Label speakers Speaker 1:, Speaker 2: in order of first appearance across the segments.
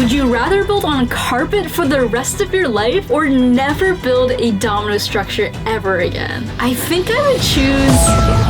Speaker 1: Would you rather build on carpet for the rest of your life or never build a domino structure ever again? I think I would choose...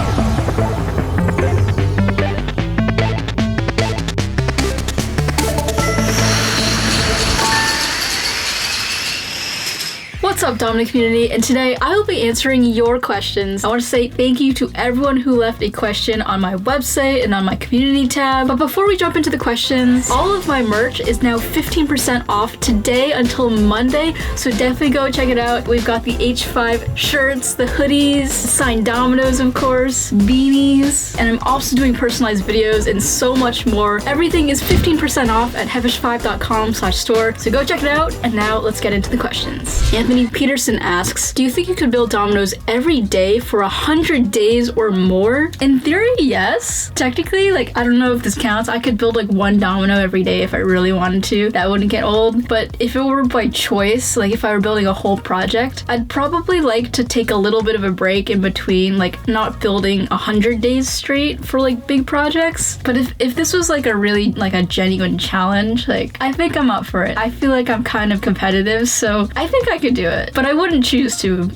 Speaker 1: What's up, Domino community? And today I will be answering your questions. I want to say thank you to everyone who left a question on my website and on my community tab. But before we jump into the questions, all of my merch is now 15% off today until Monday, so definitely go check it out. We've got the H5 shirts, the hoodies, signed dominoes, of course, beanies, and I'm also doing personalized videos and so much more. Everything is 15% off at heavish5.com/store, so go check it out. And now let's get into the questions. Anthony Peterson asks, do you think you could build dominoes every day for 100 days or more? In theory, yes. Technically, like, I don't know if this counts. I could build like one domino every day if I really wanted to. That wouldn't get old. But if it were by choice, like if I were building a whole project, I'd probably like to take a little bit of a break in between, like not building 100 days straight for like big projects. But if this was like a really like a genuine challenge, like I think I'm up for it. I feel like I'm kind of competitive, so I think I could do it. But I wouldn't choose to.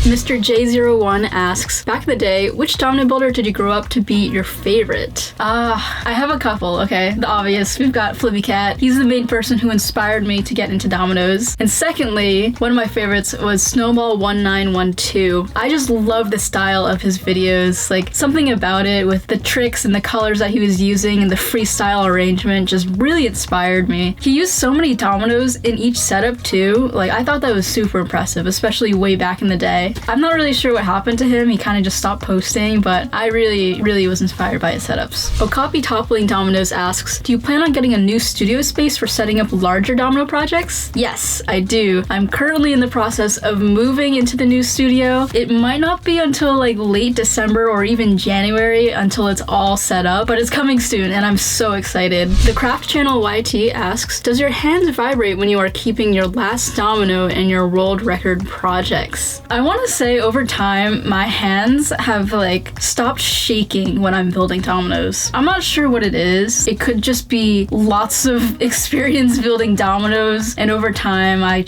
Speaker 1: Mr. J01 asks, back in the day, which domino builder did you grow up to be your favorite? I have a couple, okay? The obvious, we've got Flippy Cat. He's the main person who inspired me to get into dominoes. And secondly, one of my favorites was Snowball1912. I just love the style of his videos. Like, something about it with the tricks and the colors that he was using and the freestyle arrangement just really inspired me. He used so many dominoes in each setup too. Like, I thought that was super impressive, especially way back in the day. I'm not really sure what happened to him. He kind of just stopped posting, but I really was inspired by his setups. Okapi Toppling Dominoes asks, do you plan on getting a new studio space for setting up larger domino projects? Yes, I do. I'm currently in the process of moving into the new studio. It might not be until like late December or even January until it's all set up, but it's coming soon and I'm so excited. The Craft Channel YT asks, does your hands vibrate when you are keeping your last domino in your world record projects? I want to say over time my hands have like stopped shaking when I'm building dominoes. I'm not sure what it is. It could just be lots of experience building dominoes, and over time I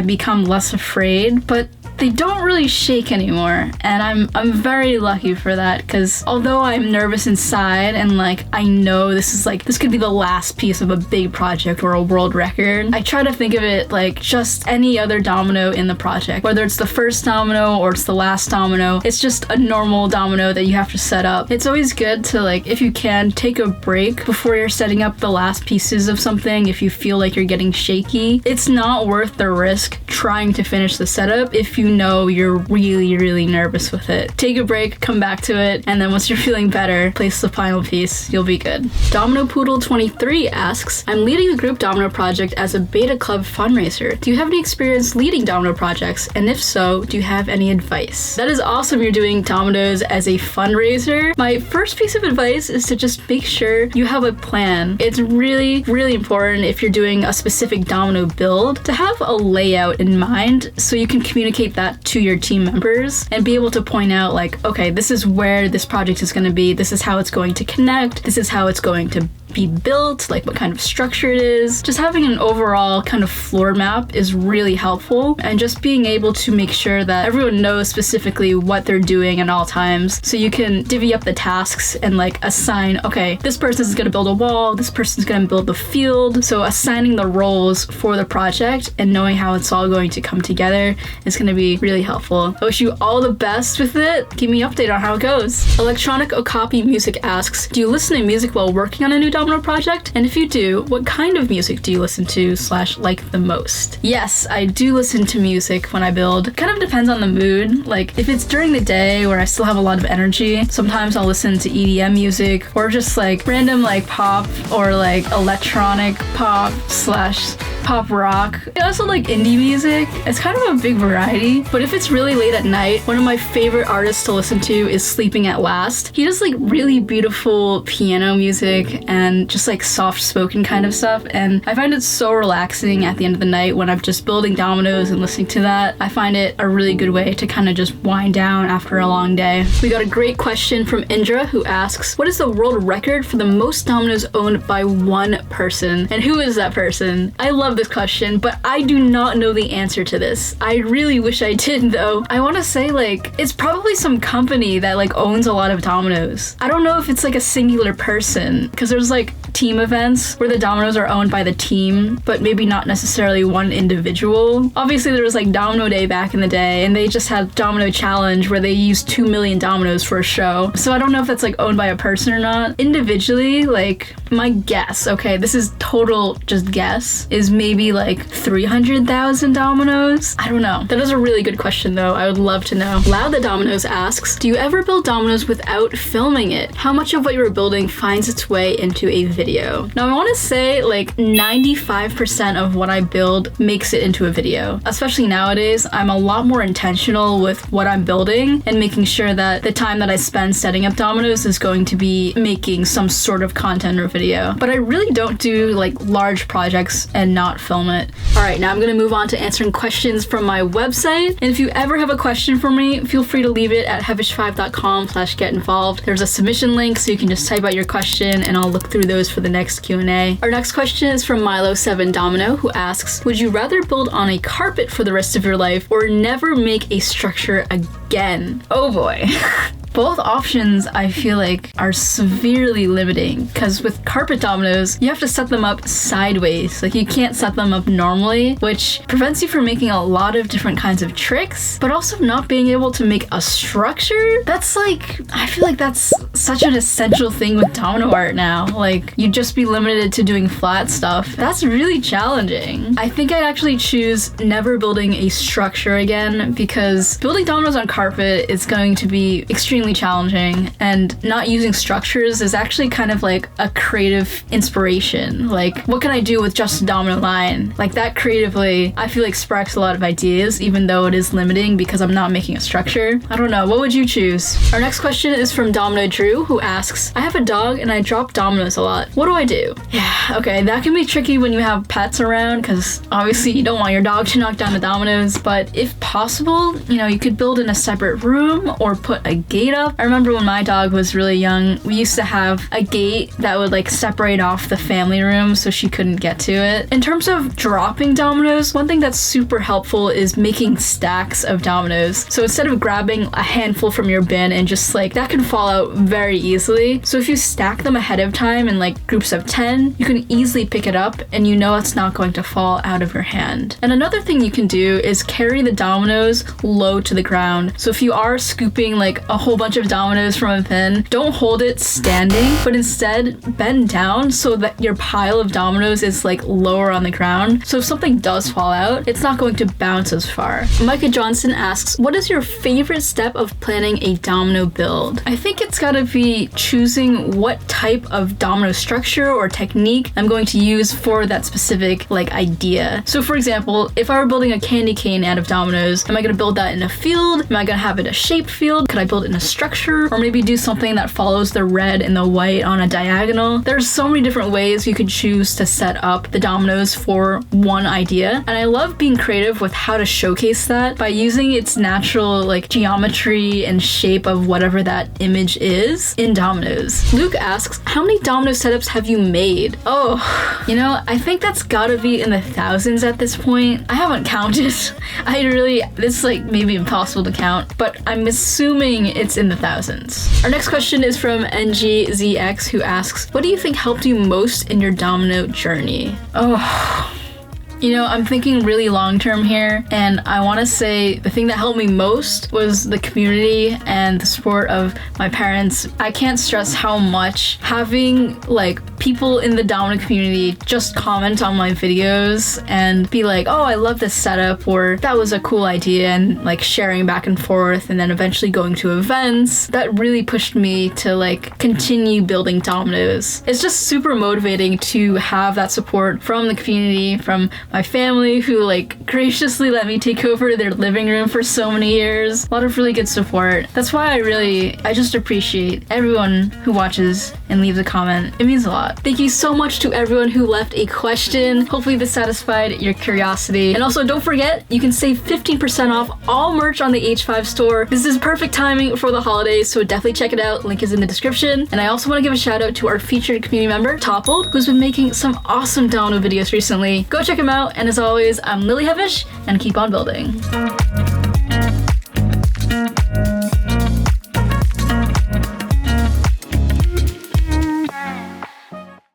Speaker 1: become less afraid, but they don't really shake anymore, and I'm very lucky for that, because although I'm nervous inside and like I know this could be the last piece of a big project or a world record, I try to think of it like just any other domino in the project. Whether it's the first domino or it's the last domino, it's just a normal domino that you have to set up. It's always good to, like, if you can, take a break before you're setting up the last pieces of something if you feel like you're getting shaky. It's not worth the risk trying to finish the setup if you know you're really nervous with it. Take a break, come back to it, and then once you're feeling better, place the final piece. You'll be good. Domino Poodle 23 asks, I'm leading a group domino project as a beta club fundraiser. Do you have any experience leading domino projects? And if so, do you have any advice? That is awesome you're doing dominoes as a fundraiser. My first piece of advice is to just make sure you have a plan. It's really important if you're doing a specific domino build to have a layout in mind so you can communicate that to your team members and be able to point out like, okay, this is where this project is going to be, this is how it's going to connect, this is how it's going to be built, like what kind of structure it is. Just having an overall kind of floor map is really helpful, and just being able to make sure that everyone knows specifically what they're doing at all times, so you can divvy up the tasks and like assign, okay, this person is going to build a wall, this person's going to build the field. So assigning the roles for the project and knowing how it's all going to come together is going to be really helpful. I wish you all the best with it. Keep me updated on how it goes. Electronic Okapi Music asks, do you listen to music while working on a new domino project? And if you do, what kind of music do you listen to / like the most? Yes, I do listen to music when I build. It kind of depends on the mood. Like if it's during the day where I still have a lot of energy, sometimes I'll listen to EDM music or just like random like pop or like electronic pop / pop rock. I also like indie music. It's kind of a big variety, but if it's really late at night, one of my favorite artists to listen to is Sleeping at Last. He does like really beautiful piano music, and and just like soft spoken kind of stuff. And I find it so relaxing at the end of the night when I'm just building dominoes and listening to that. I find it a really good way to kind of just wind down after a long day. We got a great question from Indra who asks, what is the world record for the most dominoes owned by one person? And who is that person? I love this question, but I do not know the answer to this. I really wish I did though. I want to say like, it's probably some company that like owns a lot of dominoes. I don't know if it's like a singular person, because there's like team events where the dominoes are owned by the team, but maybe not necessarily one individual. Obviously there was like Domino Day back in the day, and they just had Domino Challenge where they used 2 million dominoes for a show. So I don't know if that's like owned by a person or not. Individually, like my guess, okay, this is total just guess, is maybe like 300,000 dominoes. I don't know. That is a really good question though. I would love to know. Loud the Dominoes asks, do you ever build dominoes without filming it? How much of what you are building finds its way into a video? Now I want to say like 95% of what I build makes it into a video. Especially nowadays, I'm a lot more intentional with what I'm building and making sure that the time that I spend setting up dominoes is going to be making some sort of content or video. But I really don't do like large projects and not film it. All right, now I'm gonna move on to answering questions from my website. And if you ever have a question for me, feel free to leave it at heavish5.com/get involved. There's a submission link so you can just type out your question and I'll look through those for the next Q&A. Our next question is from Milo7Domino who asks, would you rather build on a carpet for the rest of your life or never make a structure again? Oh boy. Both options I feel like are severely limiting, because with carpet dominoes, you have to set them up sideways. Like you can't set them up normally, which prevents you from making a lot of different kinds of tricks, but also not being able to make a structure. That's like, I feel like that's such an essential thing with domino art now. Like you'd just be limited to doing flat stuff. That's really challenging. I think I'd actually choose never building a structure again, because building dominoes on carpet is going to be extremely challenging, and not using structures is actually kind of like a creative inspiration. Like what can I do with just a domino line? Like that creatively, I feel like sparks a lot of ideas, even though it is limiting because I'm not making a structure. I don't know, what would you choose? Our next question is from Domino Drew who asks, I have a dog and I drop dominoes a lot. What do I do? Yeah, okay, that can be tricky when you have pets around, because obviously you don't want your dog to knock down the dominoes, but if possible, you know, you could build in a separate room or put a gate up. I remember when my dog was really young, we used to have a gate that would like separate off the family room so she couldn't get to it. In terms of dropping dominoes, one thing that's super helpful is making stacks of dominoes. So instead of grabbing a handful from your bin and just like, that can fall out very easily. So if you stack them ahead of time in like groups of 10, you can easily pick it up and you know it's not going to fall out of your hand. And another thing you can do is carry the dominoes low to the ground. So if you are scooping like a whole bunch of dominoes from a bin, don't hold it standing, but instead bend down so that your pile of dominoes is like lower on the ground. So if something does fall out, it's not going to bounce as far. Micah Johnson asks, what is your favorite step of planning a domino build? I think it's gotta be choosing what type of domino structure or technique I'm going to use for that specific like idea. So for example, if I were building a candy cane out of dominoes, am I gonna build that in a field? Am I gonna have it a shaped field? Could I build it in a structure, or maybe do something that follows the red and the white on a diagonal? There's so many different ways you could choose to set up the dominoes for one idea, and I love being creative with how to showcase that by using its natural like geometry and shape of whatever that image is in dominoes. Luke asks, how many domino setups have you made? Oh, you know, I think that's gotta be in the thousands at this point. I haven't counted. It's like maybe impossible to count, but I'm assuming it's in the thousands. Our next question is from NGZX who asks, what do you think helped you most in your domino journey? Oh, you know, I'm thinking really long term here, and I want to say the thing that helped me most was the community and the support of my parents. I can't stress how much having like people in the domino community just comment on my videos and be like, oh, I love this setup, or that was a cool idea, and like sharing back and forth, and then eventually going to events, that really pushed me to like continue building dominoes. It's just super motivating to have that support from the community, from my family who like graciously let me take over their living room for so many years. A lot of really good support. That's why I just appreciate everyone who watches and leaves a comment. It means a lot. Thank you so much to everyone who left a question. Hopefully this satisfied your curiosity. And also don't forget, you can save 15% off all merch on the H5 store. This is perfect timing for the holidays, so definitely check it out. Link is in the description. And I also want to give a shout out to our featured community member, Toppled, who's been making some awesome domino videos recently. Go check him out. And as always, I'm Lily Hevish, and keep on building.